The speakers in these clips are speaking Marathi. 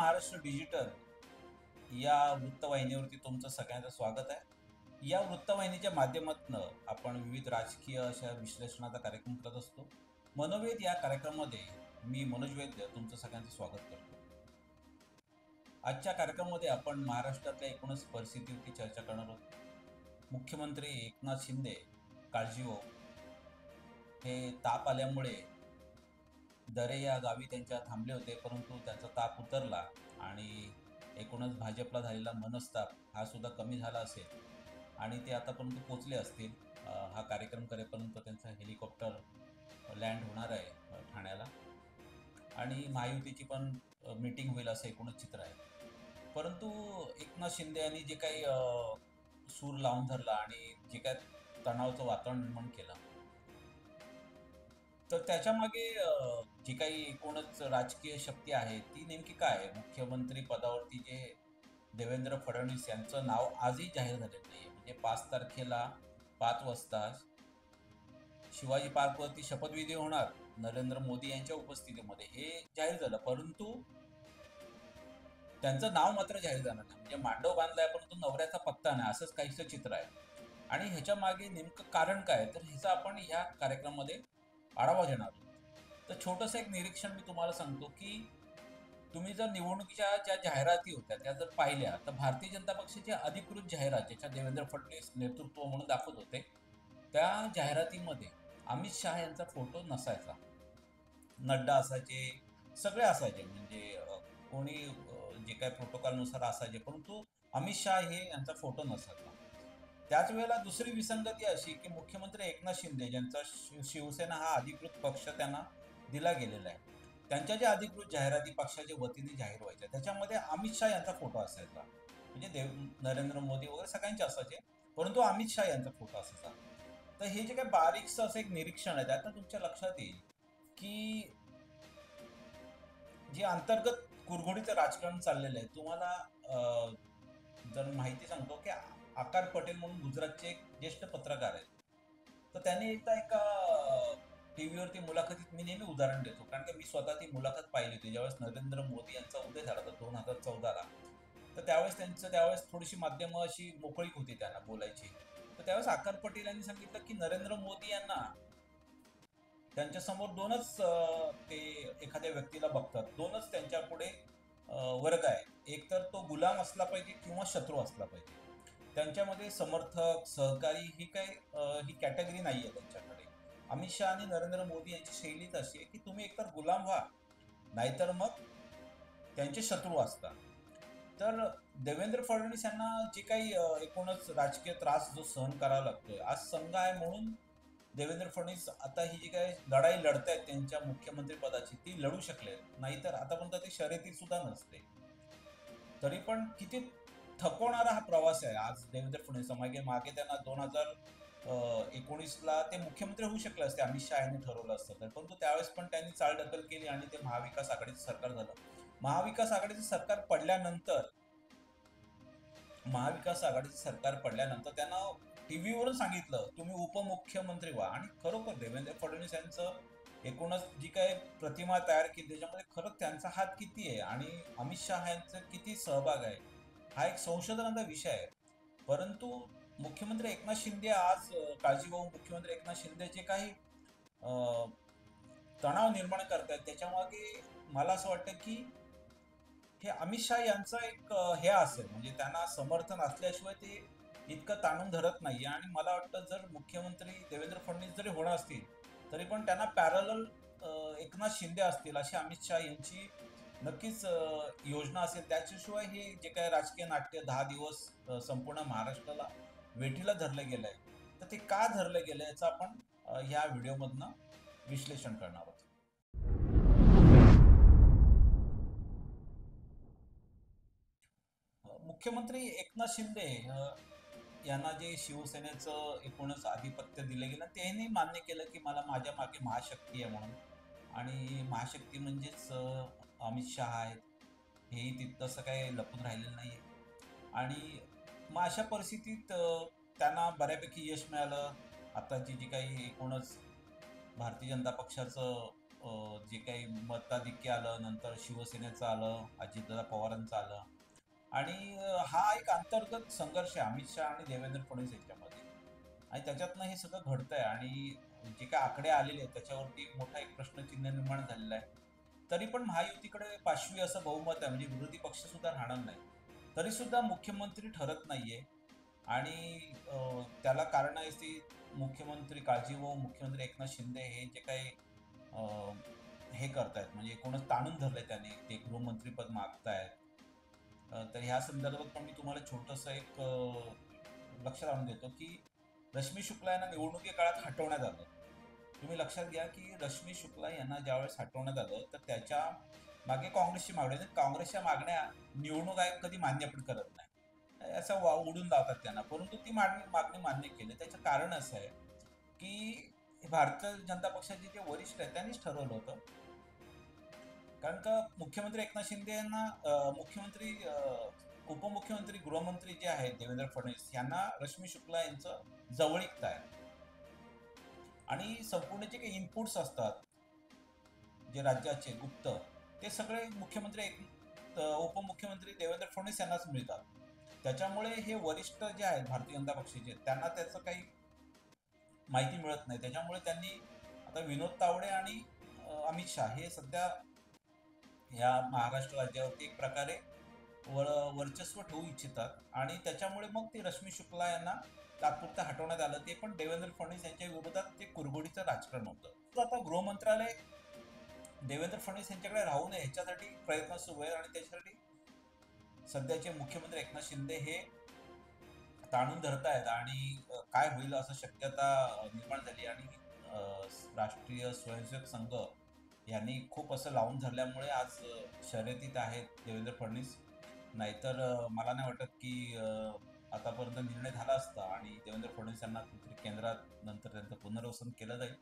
महाराष्ट्र डिजिटल या वृत्तवाहिनीवरती तुमचं सगळ्यांचं स्वागत आहे. या वृत्तवाहिनीच्या माध्यमातून आपण विविध राजकीय अशा विश्लेषणाचा कार्यक्रम करत असतो. मनोवेद या कार्यक्रमामध्ये मी मनोज वैद्य तुमचं सगळ्यांचं स्वागत करतो. आजच्या कार्यक्रमामध्ये आपण महाराष्ट्रातल्या एकूणच परिस्थितीवरती चर्चा करणार आहोत. मुख्यमंत्री एकनाथ शिंदे काळजी हो, हे ताप आल्यामुळे दरे या गावी त्यांच्या थांबले होते, परंतु त्यांचा ताप उतरला आणि एकूणच भाजपला झालेला मनस्ताप हा सुद्धा कमी झाला असेल आणि ते आतापर्यंत पोचले असतील. हा कार्यक्रम करेपर्यंत त्यांचं हेलिकॉप्टर लँड होणार आहे ठाण्याला आणि महायुतीची पण मीटिंग होईल असं एकूणच चित्र आहे. परंतु एकनाथ शिंदे यांनी जे काही सूर लावून धरला आणि जे काय तणावाचं वातावरण निर्माण केलं, तर त्याच्यामागे जी काही एकूणच राजकीय शक्ती आहे ती नेमकी काय आहे? मुख्यमंत्री पदावरती जे देवेंद्र फडणवीस यांचं नाव आजही जाहीर झालेलं नाही. म्हणजे 5 तारखेला 5 वाजता शिवाजी पार्कवरती शपथविधी होणार नरेंद्र मोदी यांच्या उपस्थितीमध्ये, हे जाहीर झालं, परंतु त्यांचं नाव मात्र जाहीर झालं नाही. म्हणजे मांडव बांधलाय परंतु नवऱ्याचा पत्ता नाही, असंच काहीसं चित्र आहे. आणि ह्याच्या मागे नेमकं कारण काय, तर ह्याचा आपण या कार्यक्रमामध्ये आढावा घेणार आहोत. तर छोटंसं एक निरीक्षण मी तुम्हाला सांगतो की तुम्ही जर निवडणुकीच्या ज्या जाहिराती होत्या त्या जर पाहिल्या, तर भारतीय जनता पक्षाची अधिकृत जाहिरात ज्याच्या देवेंद्र फडणवीस नेतृत्व म्हणून दाखवत होते, त्या जाहिरातीमध्ये अमित शहा यांचा फोटो नसायचा. नड्डा असायचे, सगळे असायचे, म्हणजे कोणी जे काही प्रोटोकॉलनुसार असायचे, परंतु अमित शहा हे यांचा फोटो नसायचा. त्याच वेळेला दुसरी विसंगती अशी की मुख्यमंत्री एकनाथ शिंदे ज्यांचा शिवसेना हा अधिकृत पक्ष त्यांना दिला गेलेला आहे, त्यांच्या ज्या अधिकृत जाहिराती पक्षाच्या वतीने जाहीर व्हायच्या त्याच्यामध्ये अमित शहा यांचा फोटो असायचा. म्हणजे नरेंद्र मोदी वगैरे सगळ्यांचे असायचे, परंतु अमित शहा यांचा फोटो असायचा. तर हे जे काही बारीकसं असं एक निरीक्षण आहे त्यातनं तुमच्या लक्षात येईल की जे अंतर्गत कुरघोडीचं राजकारण चाललेलं आहे. तुम्हाला जर माहिती सांगतो की आकार पटेल म्हणून गुजरातचे एक ज्येष्ठ पत्रकार आहेत, तर त्यांनी एकदा एका टीव्हीवरती मुलाखतीत, मी नेहमी उदाहरण देतो कारण की मी स्वतः ती मुलाखत पाहिली होती ज्यावेळेस नरेंद्र मोदी यांचा उदय झाला होता 2014ला. तर त्यावेळेस थोडीशी माध्यमं अशी मोकळीक होती त्यांना बोलायची. तर त्यावेळेस आकार पटेल यांनी सांगितलं की नरेंद्र मोदी यांना त्यांच्या समोर दोनच ते एखाद्या व्यक्तीला बघतात, दोनच त्यांच्या पुढे वर्ग आहे. एक तर तो गुलाम असला पाहिजे किंवा शत्रू असला पाहिजे. त्यांच्यामध्ये समर्थक सहकारी ही कॅटेगरी नाहीये त्यांच्याकडे. अमित शहा आणि नरेंद्र मोदी यांची शैलीच अशी आहे की तुम्ही एकतर गुलाम व्हा नाहीतर मग त्यांचे शत्रू असतात. तर देवेंद्र फडणवीस यांना जे काही एकूणच राजकीय त्रास जो सहन करावा लागतोय, आज संघ आहे म्हणून देवेंद्र फडणवीस आता ही जी काही लढाई लढतायत त्यांच्या मुख्यमंत्री पदाची ती लढू शकले, नाहीतर आतापर्यंत ते शर्यतीत सुद्धा नसते. तरी पण किती थकवणारा हा प्रवास आहे आज देवेंद्र फडणवीस मागे त्यांना 2019ला ते मुख्यमंत्री होऊ शकले असते अमित शहा यांनी ठरवलं असतं तर, परंतु त्यावेळेस पण त्यांनी चालढकल केली आणि ते महाविकास आघाडीचं सरकार झालं. महाविकास आघाडीचं सरकार पडल्यानंतर त्यांना टीव्हीवरून सांगितलं तुम्ही उपमुख्यमंत्री व्हा, आणि खरोखर देवेंद्र फडणवीस यांचं एकूणच जी काही प्रतिमा तयार केली त्याच्यामध्ये खरंच त्यांचा हात किती आहे आणि अमित शहा यांचा किती सहभाग आहे हा एक संशोधनाचा विषय आहे. परंतु मुख्यमंत्री एकनाथ शिंदे आज काळजीवाहू मुख्यमंत्री एकनाथ शिंदे जे काही तणाव निर्माण करतायत त्याच्यामागे मला असं वाटतं की हे अमित शहा यांचं एक हे असेल, म्हणजे त्यांना समर्थन असल्याशिवाय ते इतकं ताणून धरत नाही. आणि मला वाटतं जर मुख्यमंत्री देवेंद्र फडणवीस जरी होणार असतील तरी पण त्यांना पॅरलल एकनाथ शिंदे असतील अशी अमित शहा यांची नक्कीच योजना असेल. त्याच्याशिवाय हे जे काही राजकीय नाट्य 10 दिवस संपूर्ण महाराष्ट्राला वेठीला धरलं गेलंय, तर ते का धरलं गेलंय याचं आपण ह्या व्हिडिओमधनं विश्लेषण करणार आहोत. मुख्यमंत्री एकनाथ शिंदे यांना जे शिवसेनेचं एकूणच आधिपत्य दिलं गेलं त्यांनी मान्य केलं की मला माझ्या मागे महाशक्ती आहे म्हणून, आणि महाशक्ती म्हणजेच अमित शहा आहेत, हेही तितकंसं काही लपून राहिलेलं नाही आहे. आणि मग अशा परिस्थितीत त्यांना बऱ्यापैकी यश मिळालं. आताची जी काही एकूणच भारतीय जनता पक्षाचं जे काही मताधिक्य आलं, नंतर शिवसेनेचं आलं, अजितदादा पवारांचं आलं आणि हा एक अंतर्गत संघर्ष आहे अमित शहा आणि देवेंद्र फडणवीस यांच्यामध्ये आणि त्याच्यातनं हे सगळं घडतंय आणि जे काही आकडे आलेले आहेत त्याच्यावरती मोठा एक प्रश्नचिन्ह निर्माण झालेला आहे. तरी पण महायुतीकडे 5वी असं बहुमत आहे, म्हणजे विरोधी पक्ष सुद्धा राहणार नाही. तरी सुद्धा मुख्यमंत्री ठरत नाहीये आणि त्याला कारण आहे ती मुख्यमंत्री काळजीवाहू मुख्यमंत्री एकनाथ शिंदे हे जे काही हे करतायत म्हणजे एकूणच ताणून धरलंय त्याने, ते गृहमंत्रीपद मागतायत. तर ह्या संदर्भात पण मी तुम्हाला छोटंसं एक लक्षात आणून देतो की रश्मी शुक्ला यांना निवडणुकी काळात हटवण्यात आलं. तुम्ही लक्षात घ्या की रश्मी शुक्ला यांना ज्यावेळेस हटवण्यात आलं तर त्याच्या मागे काँग्रेसची मागणी आहे. काँग्रेसच्या मागण्या निवडणूक आयोग कधी मान्य पण करत नाही, असं उडून लावतात त्यांना. परंतु ती मागणी मान्य केली. त्याचं कारण असं आहे की भारतीय जनता पक्षाचे जे वरिष्ठ आहेत त्यांनीच ठरवलं होतं. कारण का मुख्यमंत्री एकनाथ शिंदे यांना मुख्यमंत्री उपमुख्यमंत्री गृहमंत्री जे आहेत देवेंद्र फडणवीस यांना रश्मी शुक्ला यांचं जवळीकता आहे आणि संपूर्ण जे काही इनपुट्स असतात जे राज्याचे गुप्त ते सगळे उपमुख्यमंत्री देवेंद्र फडणवीस यांनाच मिळतात. त्याच्यामुळे हे वरिष्ठ जे आहेत भारतीय जनता पक्षाचे त्यांना त्याचं काही माहिती मिळत नाही. त्याच्यामुळे त्यांनी आता विनोद तावडे आणि अमित शहा हे सध्या या महाराष्ट्र राज्यावरती एक प्रकारे वर्चस्व ठेवू इच्छितात आणि त्याच्यामुळे मग ते रश्मी शुक्ला यांना तात्पुरतं हटवण्यात आलं. ते पण देवेंद्र फडणवीस यांच्या विरोधात ते कुरघोडीचं राजकारण होतं. आता गृहमंत्रालय देवेंद्र फडणवीस यांच्याकडे राहू नये ह्याच्यासाठी प्रयत्न सुरू आहे आणि त्याच्यासाठी सध्याचे मुख्यमंत्री एकनाथ शिंदे हे ताणून धरत आहेत आणि काय होईल असं शक्यता निर्माण झाली आणि राष्ट्रीय स्वयंसेवक संघ यांनी खूप असं लावून धरल्यामुळे आज शर्यतीत आहेत देवेंद्र फडणवीस. नाहीतर मला नाही वाटत की आतापर्यंत निर्णय झाला असता आणि देवेंद्र फडणवीस यांना कुठेतरी केंद्रात नंतर त्यांचं पुनर्वसन केलं जाईल.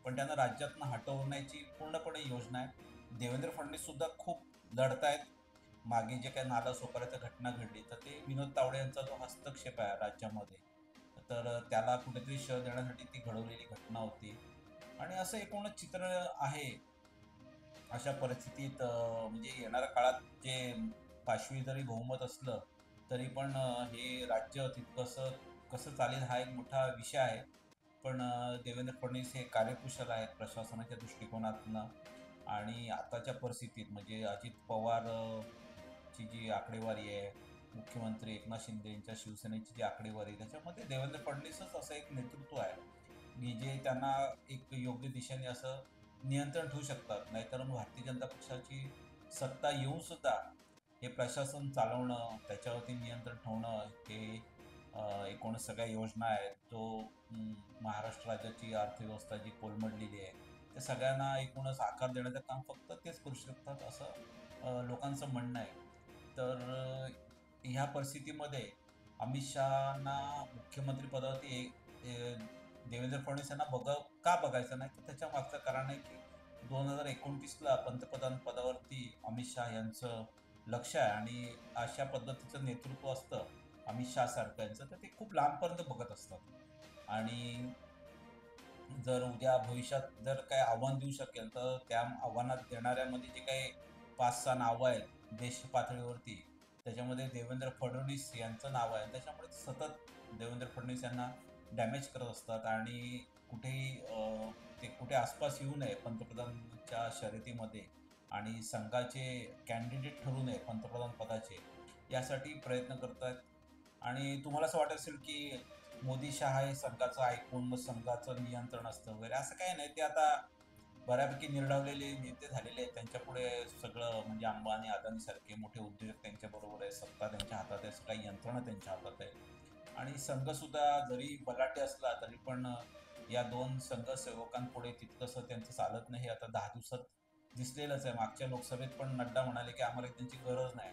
पण त्यांना राज्यातनं हटवण्याची पूर्णपणे योजना आहे. देवेंद्र फडणवीस सुद्धा खूप लढतायत. मागे जे काही नालासोपाऱ्याच्या घटना घडली तर ते विनोद तावडे यांचा जो हस्तक्षेप आहे राज्यामध्ये, तर त्याला कुठेतरी शह देण्यासाठी ती घडवलेली घटना होती आणि असं एकूणच चित्र आहे. अशा परिस्थितीत म्हणजे येणाऱ्या काळात जे 5वी जरी बहुमत असलं तरी पण हे राज्य तितकंसं कसं चालेल हा एक मोठा विषय आहे. पण देवेंद्र फडणवीस हे कार्यकुशल आहेत प्रशासनाच्या दृष्टिकोनातनं आणि आताच्या परिस्थितीत म्हणजे अजित पवार ची जी आकडेवारी आहे, मुख्यमंत्री एकनाथ शिंदे यांच्या शिवसेनेची जी आकडेवारी आहे, त्याच्यामध्ये देवेंद्र फडणवीसच असं एक नेतृत्व आहे की जे त्यांना एक योग्य दिशेने असं नियंत्रण ठेवू शकतात. नाहीतर मग भारतीय जनता पक्षाची सत्ता येऊन सुद्धा हे प्रशासन चालवणं, त्याच्यावरती नियंत्रण ठेवणं, हे एकूण सगळ्या योजना आहेत, महाराष्ट्र राज्याची अर्थव्यवस्था जी कोलमडलेली आहे, त्या सगळ्यांना एकूणच आकार देण्याचं काम फक्त तेच करू शकतात असं लोकांचं म्हणणं आहे. तर ह्या परिस्थितीमध्ये अमित शहाना मुख्यमंत्री पदावरती देवेंद्र फडणवीस यांना का बघायचं नाही, तर त्याच्या मागचं कारण आहे की 2029ला पंतप्रधान पदावरती अमित शहा यांचं लक्ष आहे आणि अशा पद्धतीचं नेतृत्व असतं अमित शहा सारख्यांचं तर ते खूप लांबपर्यंत बघत असतात आणि जर उद्या भविष्यात जर काय आव्हान देऊ शकेल तर त्या आव्हानात देणाऱ्यामध्ये जे काही 5-6 नावं आहेत देश पातळीवरती, त्याच्यामध्ये देवेंद्र फडणवीस यांचं नाव आहे. त्याच्यामुळे सतत देवेंद्र फडणवीस यांना डॅमेज करत असतात आणि कुठेही ते कुठे आसपास येऊ नये पंतप्रधानच्या शर्यतीमध्ये आणि संघाचे कॅन्डिडेट ठरू नये पंतप्रधान पदाचे, यासाठी प्रयत्न करतात. आणि तुम्हाला असं वाटत असेल की मोदी शहा हे संघाचं ऐकून मग संघाचं नियंत्रण असतं वगैरे, असं काही नाही. ते आता बऱ्यापैकी निर्डावलेले नेते झालेले आहेत. त्यांच्या पुढे सगळं म्हणजे अंबानी अदानी सारखे मोठे उद्योजक त्यांच्या बरोबर आहे, सत्ता त्यांच्या हातात आहे, सगळी यंत्रणा त्यांच्या हातात आहे आणि संघ सुद्धा जरी बलाढ्य असला तरी पण या दोन संघ सेवकांपुढे तितकंसं त्यांचं चालत नाही. आता 10 दिवसात दिसलेलंच आहे. मागच्या लोकसभेत पण नड्डा म्हणाले की आम्हाला त्यांची गरज नाही.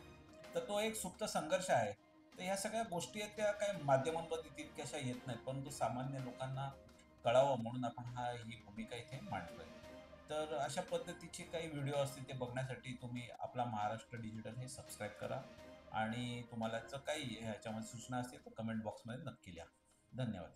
तर तो एक सुप्त संघर्ष आहे. तर ह्या सगळ्या गोष्टी आहेत त्या काही माध्यमांमध्ये तितक्याशा येत नाहीत, परंतु सामान्य लोकांना कळावं म्हणून आपण ही भूमिका इथे मांडतोय. तर अशा पद्धतीचे काही व्हिडिओ असतील ते बघण्यासाठी तुम्ही आपला महाराष्ट्र डिजिटल हे सबस्क्राईब करा आणि तुम्हाला जर काही ह्याच्यामध्ये सूचना असतील तर कमेंट बॉक्समध्ये नक्की लिहा. धन्यवाद.